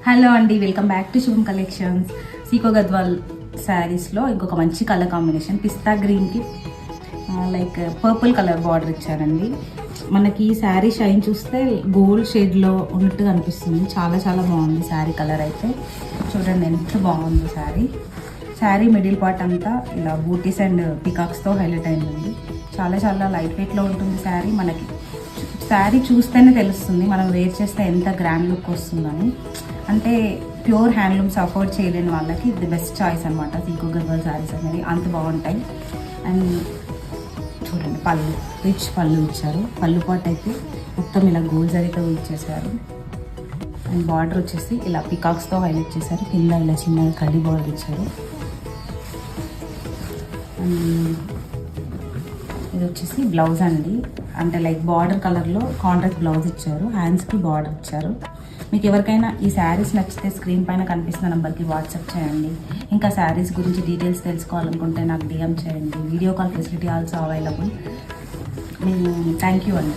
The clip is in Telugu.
హలో అండి, వెల్కమ్ బ్యాక్ టు శుభం కలెక్షన్స్. సీకో గద్వాల్ శారీస్లో ఇంకొక మంచి కలర్ కాంబినేషన్ పిస్తా గ్రీన్కి లైక్ పర్పుల్ కలర్ బార్డర్ ఇచ్చారండి. మనకి ఈ శారీ షైన్ చూస్తే గోల్డ్ షేడ్లో ఉన్నట్టుగా అనిపిస్తుంది. చాలా చాలా బాగుంది శారీ కలర్ అయితే. చూడండి ఎంత బాగుంది శారీ మిడిల్ పార్ట్ అంతా ఇలా బూటీస్ అండ్ పికాక్స్తో హైలైట్ అయిందండి. చాలా చాలా లైట్ వెయిట్లో ఉంటుంది శారీ. మనకి శారీ చూస్తేనే తెలుస్తుంది మనం వేర్ చేస్తే ఎంత గ్రాండ్ లుక్ వస్తుందని. అంటే ప్యూర్ హ్యాండ్లూమ్స్ అఫోర్డ్ చేయలేని వాళ్ళకి ఇది బెస్ట్ చాయిస్ అనమాట. సీకో గద్వాల్ శారీస్ అనేది అంత బాగుంటాయి. అండ్ చూడండి పళ్ళు, రిచ్ పళ్ళు ఇచ్చారు. పళ్ళు పాటు అయితే మొత్తం ఇలా గోల్డ్ జరీతో ఇచ్చేసారు. అండ్ బార్డర్ వచ్చేసి ఇలా పికాక్స్తో హైలైట్ చేశారు. కింద ఇలా చిన్న కడ్డీ బార్డర్ ఇచ్చారు. అండ్ ఇది వచ్చేసి బ్లౌజ్ అండి. అంటే లైక్ బార్డర్ కలర్లో కాంట్రాక్ట్ బ్లౌజ్ ఇచ్చారు. హ్యాండ్స్కి బార్డర్ ఇచ్చారు. మీకు ఎవరికైనా ఈ శారీస్ నచ్చితే స్క్రీన్ పైన కనిపిస్తున్న నెంబర్కి వాట్సాప్ చేయండి. ఇంకా శారీస్ గురించి డీటెయిల్స్ తెలుసుకోవాలనుకుంటే నాకు డిఎం చేయండి. Video call facility also available. Thank you అండి.